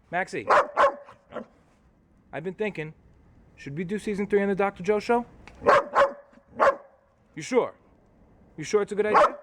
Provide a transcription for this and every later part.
Maxie, I've been thinking, should we do season 3 on the Dr. Joe show? You sure? You sure it's a good idea?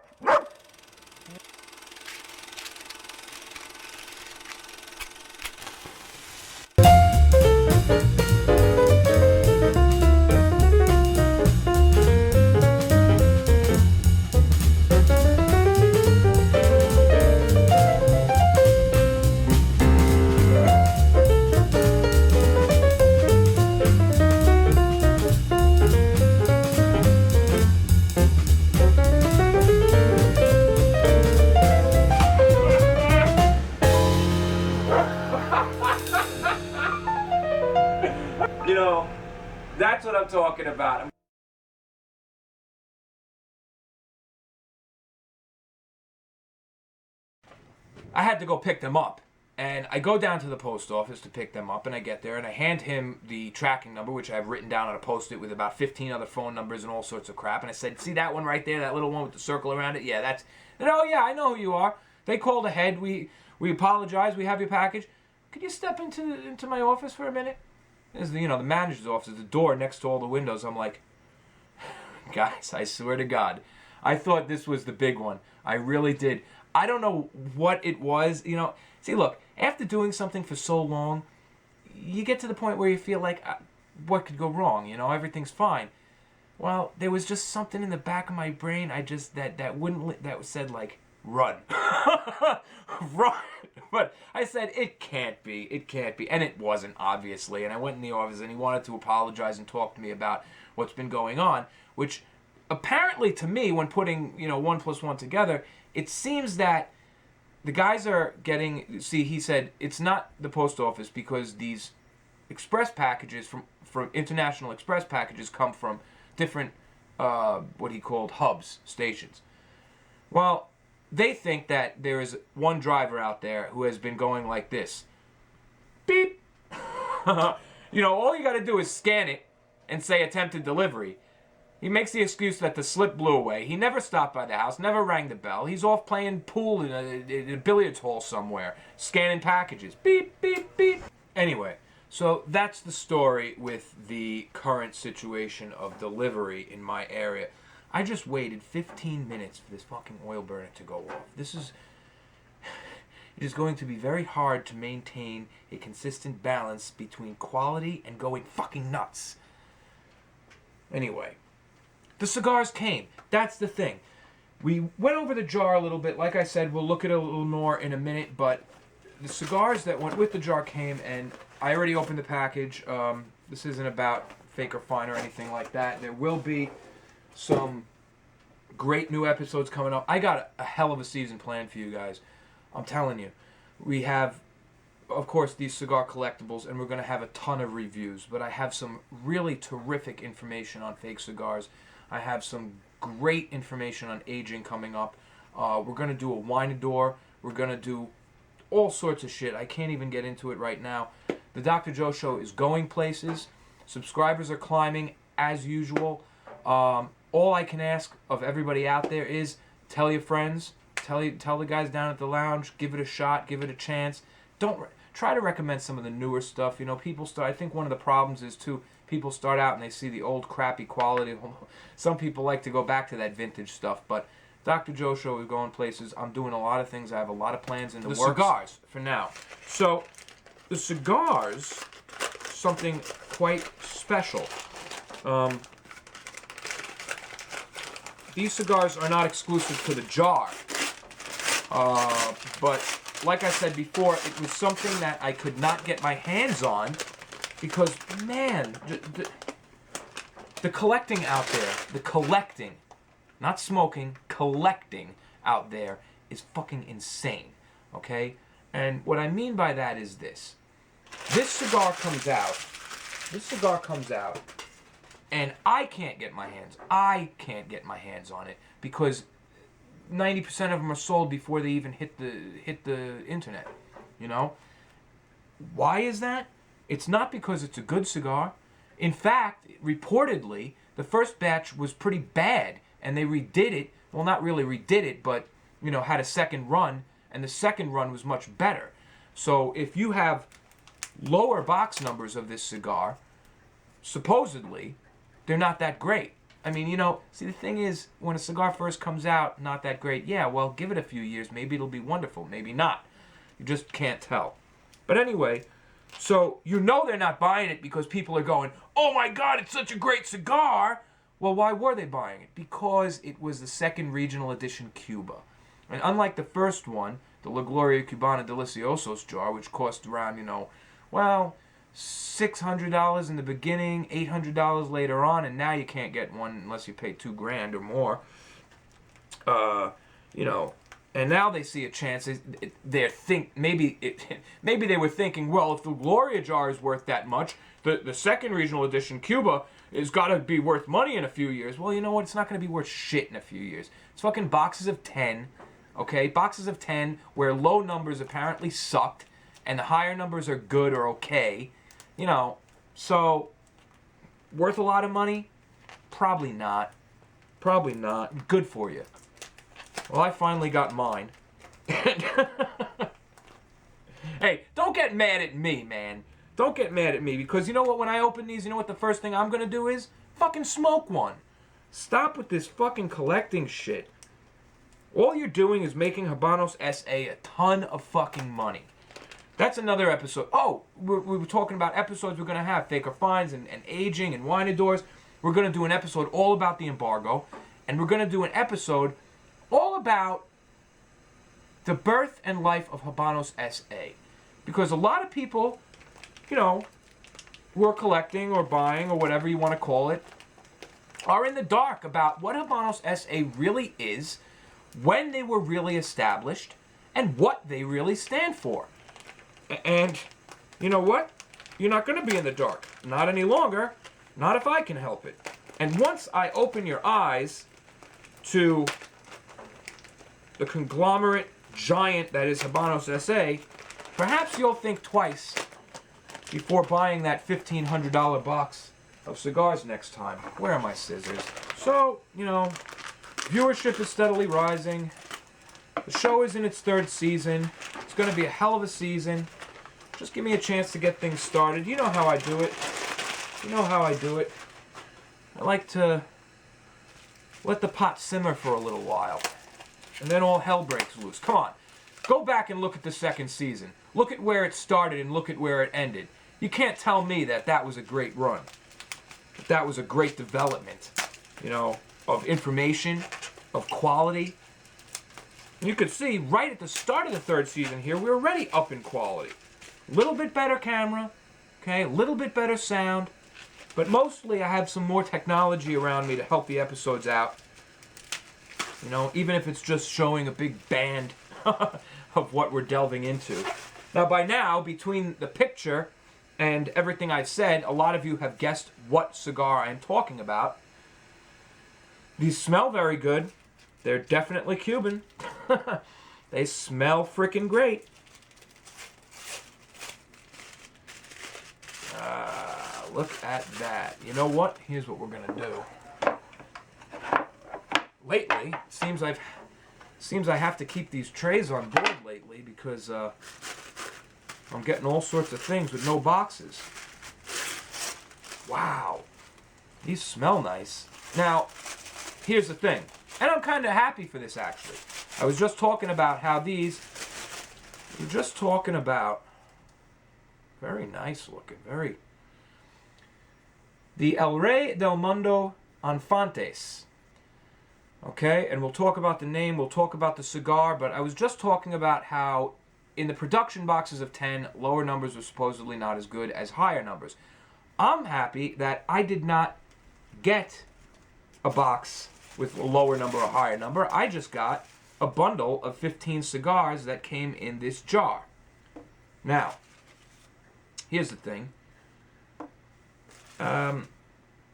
You know, that's what I'm talking about. I had to go pick them up, and I go down to the post office to pick them up, and I get there, and I hand him the tracking number, which I've written down on a Post-it with about 15 other phone numbers and all sorts of crap, and I said, see that one right there, that little one with the circle around it? Yeah, that's... And, oh, yeah, I know who you are. They called ahead. We apologize. We have your package. Could you step into my office for a minute? There's the manager's office, the door next to all the windows. I'm like, guys, I swear to God, I thought this was the big one. I really did. I don't know what it was. See, look, after doing something for so long, you get to the point where you feel like, what could go wrong? Everything's fine. Well, there was just something in the back of my brain. That said like, run, run. But I said, it can't be, and it wasn't, obviously. And I went in the office, and he wanted to apologize and talk to me about what's been going on, which apparently to me, when putting 1 + 1 together, it seems that the guys are getting. See, he said it's not the post office because these express packages from international express packages come from different what he called hubs, stations. Well, they think that there is one driver out there who has been going like this. Beep. All you got to do is scan it and say attempted delivery. He makes the excuse that the slip blew away. He never stopped by the house, never rang the bell. He's off playing pool in a billiards hall somewhere, scanning packages. Beep, beep, beep. Anyway, so that's the story with the current situation of delivery in my area. I just waited 15 minutes for this fucking oil burner to go off. It is going to be very hard to maintain a consistent balance between quality and going fucking nuts. Anyway, the cigars came. That's the thing. We went over the jar a little bit. Like I said, we'll look at it a little more in a minute, but the cigars that went with the jar came, and I already opened the package. This isn't about fake or fine or anything like that. There will be some great new episodes coming up. I got a hell of a season planned for you guys. I'm telling you. We have, of course, these cigar collectibles, and we're going to have a ton of reviews. But I have some really terrific information on fake cigars. I have some great information on aging coming up. We're going to do a wine-ador. We're going to do all sorts of shit. I can't even get into it right now. The Dr. Joe Show is going places. Subscribers are climbing as usual. All I can ask of everybody out there is tell your friends, tell the guys down at the lounge, give it a shot, give it a chance. Don't try to recommend some of the newer stuff. People start. I think one of the problems is too, people start out and they see the old crappy quality. Some people like to go back to that vintage stuff, but Dr. Joe Show is going places. I'm doing a lot of things. I have a lot of plans in the works. The cigars for now. So the cigars, something quite special. These cigars are not exclusive to the jar, but like I said before, it was something that I could not get my hands on because, man, the collecting out there, the collecting, not smoking, collecting out there is fucking insane, okay? And what I mean by that is this. This cigar comes out, and I can't get my hands on it because 90% of them are sold before they even hit the internet. Why is that? It's not because it's a good cigar. In fact, reportedly, the first batch was pretty bad, and they redid it. Well, not really redid it, but had a second run, and the second run was much better. So if you have lower box numbers of this cigar, supposedly, they're not that great. I mean, you know, see, the thing is, when a cigar first comes out, not that great. Yeah, well, give it a few years. Maybe it'll be wonderful. Maybe not. You just can't tell. But anyway, so you know they're not buying it because people are going, oh my God, it's such a great cigar. Well, why were they buying it? Because it was the second regional edition Cuba. And unlike the first one, the La Gloria Cubana Deliciosos jar, which cost around, you know, well, $600 in the beginning, $800 later on, and now you can't get one unless you pay $2,000 or more. You know, and now they see a chance. Maybe they were thinking, well, if the Gloria jar is worth that much, the second regional edition Cuba is got to be worth money in a few years. Well, you know what? It's not going to be worth shit in a few years. It's fucking boxes of 10, okay? Boxes of 10 where low numbers apparently sucked and the higher numbers are good or okay. You know, so worth a lot of money? Probably not. Probably not. Good for you. Well, I finally got mine. Hey, don't get mad at me, man. Don't get mad at me, because you know what? When I open these, you know what the first thing I'm going to do is? Fucking smoke one. Stop with this fucking collecting shit. All you're doing is making Habanos SA a ton of fucking money. That's another episode. Oh, we were talking about episodes we're going to have. Faker finds and aging and wine adores. We're going to do an episode all about the embargo. And we're going to do an episode all about the birth and life of Habanos SA. Because a lot of people, you know, who are collecting or buying or whatever you want to call it, are in the dark about what Habanos SA really is, when they were really established, and what they really stand for. And you know what? You're not going to be in the dark. Not any longer. Not if I can help it. And once I open your eyes to the conglomerate giant that is Habanos SA, perhaps you'll think twice before buying that $1,500 box of cigars next time. Where are my scissors? So, you know, viewership is steadily rising. The show is in its third season. It's going to be a hell of a season. Just give me a chance to get things started. You know how I do it. You know how I do it. I like to let the pot simmer for a little while. And then all hell breaks loose. Come on. Go back and look at the second season. Look at where it started and look at where it ended. You can't tell me that that was a great run. That was a great development, you know, of information, of quality. You could see right at the start of the third season here, we're already up in quality. A little bit better camera, okay, a little bit better sound, but mostly I have some more technology around me to help the episodes out. You know, even if it's just showing a big band of what we're delving into. Now, by now, between the picture and everything I've said, a lot of you have guessed what cigar I'm talking about. These smell very good. They're definitely Cuban. They smell freaking great. Look at that. You know what? Here's what we're going to do. Lately, it seems I have to keep these trays on board lately because I'm getting all sorts of things with no boxes. Wow. These smell nice. Now, here's the thing. And I'm kind of happy for this, actually. I was just talking about how these... We're just talking about... Very nice looking. Very... The El Rey del Mundo Infantes. Okay, and we'll talk about the name, we'll talk about the cigar, but I was just talking about how in the production boxes of 10, lower numbers were supposedly not as good as higher numbers. I'm happy that I did not get a box with a lower number or higher number. I just got a bundle of 15 cigars that came in this jar. Now, here's the thing.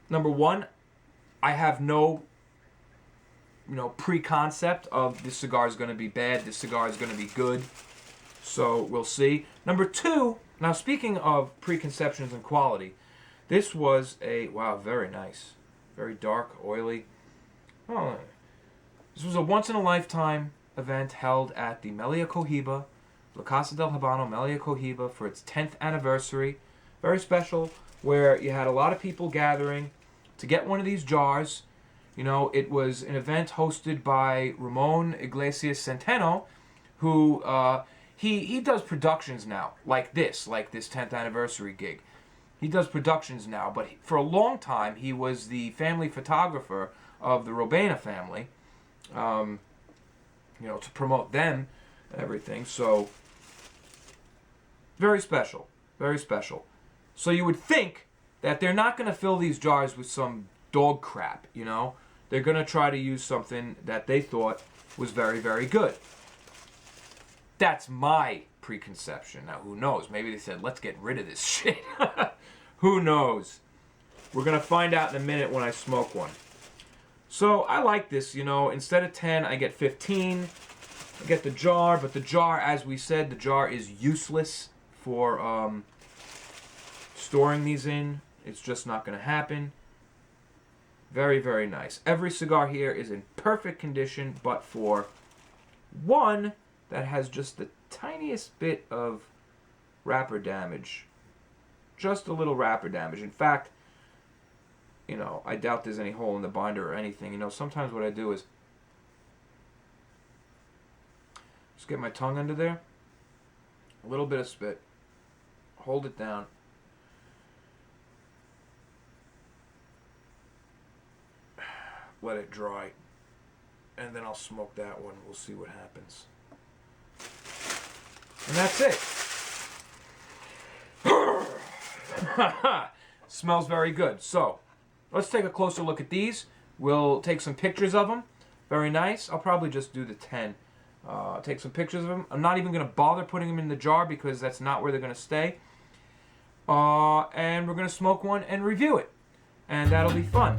Number one, I have no pre-concept of this cigar is going to be bad, this cigar is going to be good. So we'll see. Number two, now speaking of preconceptions and quality, this was wow, very nice. Very dark, oily. Oh, this was a once-in-a-lifetime event held at the Melia Cohiba La Casa del Habano Melia Cohiba for its 10th anniversary. Very special, where you had a lot of people gathering to get one of these jars. You know, it was an event hosted by Ramon Iglesias Centeno, who he does productions now, like this 10th anniversary gig. He does productions now, but for a long time he was the family photographer of the Robena family, you know, to promote them and everything. So, very special, very special. So you would think that they're not going to fill these jars with some dog crap, you know. They're going to try to use something that they thought was very, very good. That's my preconception. Now, who knows? Maybe they said, let's get rid of this shit. Who knows? We're going to find out in a minute when I smoke one. So, I like this, you know. Instead of 10, I get 15. I get the jar, but the jar, as we said, the jar is useless for storing these in. It's just not going to happen. Very, very nice. Every cigar here is in perfect condition, but for one that has just the tiniest bit of wrapper damage. Just a little wrapper damage. In fact, you know, I doubt there's any hole in the binder or anything. You know, sometimes what I do is just get my tongue under there, a little bit of spit, hold it down, let it dry, and then I'll smoke that one. We'll see what happens. And that's it. Smells very good. So, let's take a closer look at these. We'll take some pictures of them. Very nice. I'll probably just do the 10. Take some pictures of them. I'm not even going to bother putting them in the jar because that's not where they're going to stay. And we're going to smoke one and review it. And that'll be fun.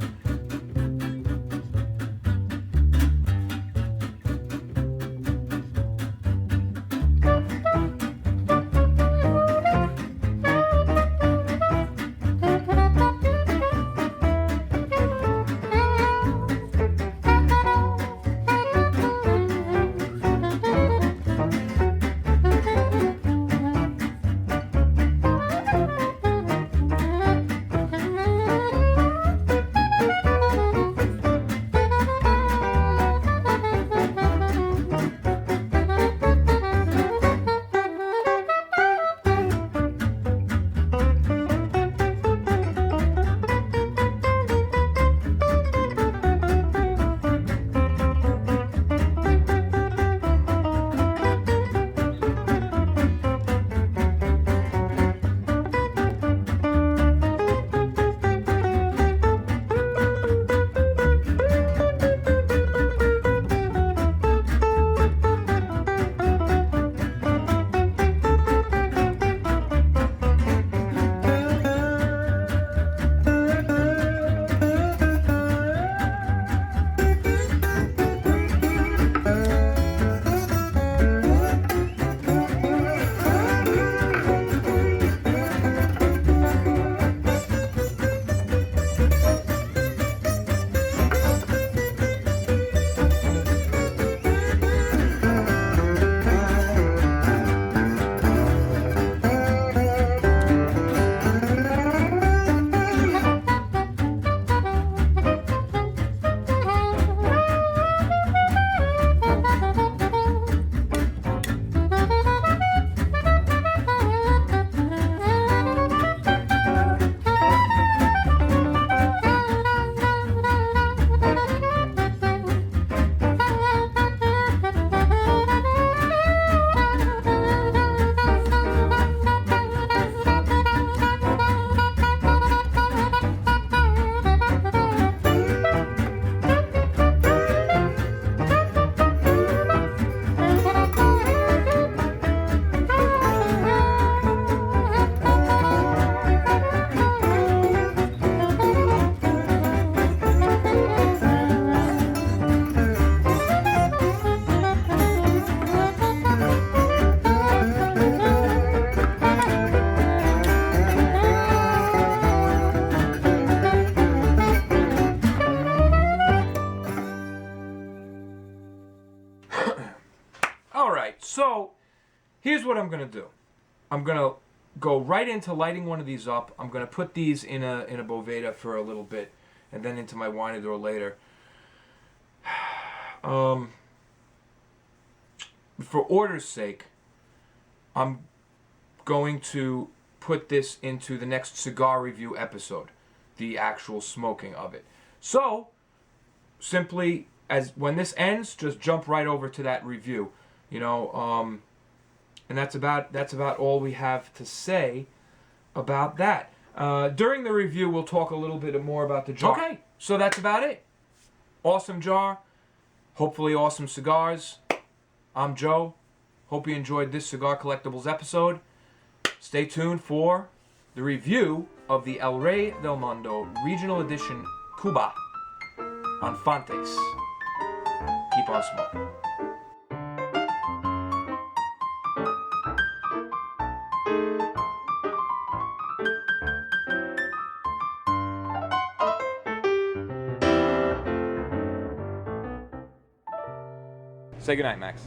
going to do. I'm going to go right into lighting one of these up. I'm going to put these in a Boveda for a little bit, and then into my Winador later. For order's sake, I'm going to put this into the next cigar review episode, the actual smoking of it. So, simply, as when this ends, just jump right over to that review, you know, and that's about all we have to say about that. During the review, we'll talk a little bit more about the jar. Okay, so that's about it. Awesome jar, hopefully awesome cigars. I'm Joe. Hope you enjoyed this Cigar Collectibles episode. Stay tuned for the review of the El Rey del Mundo Regional Edition Cuba on Fontes. Keep on smoking. Say goodnight, Max.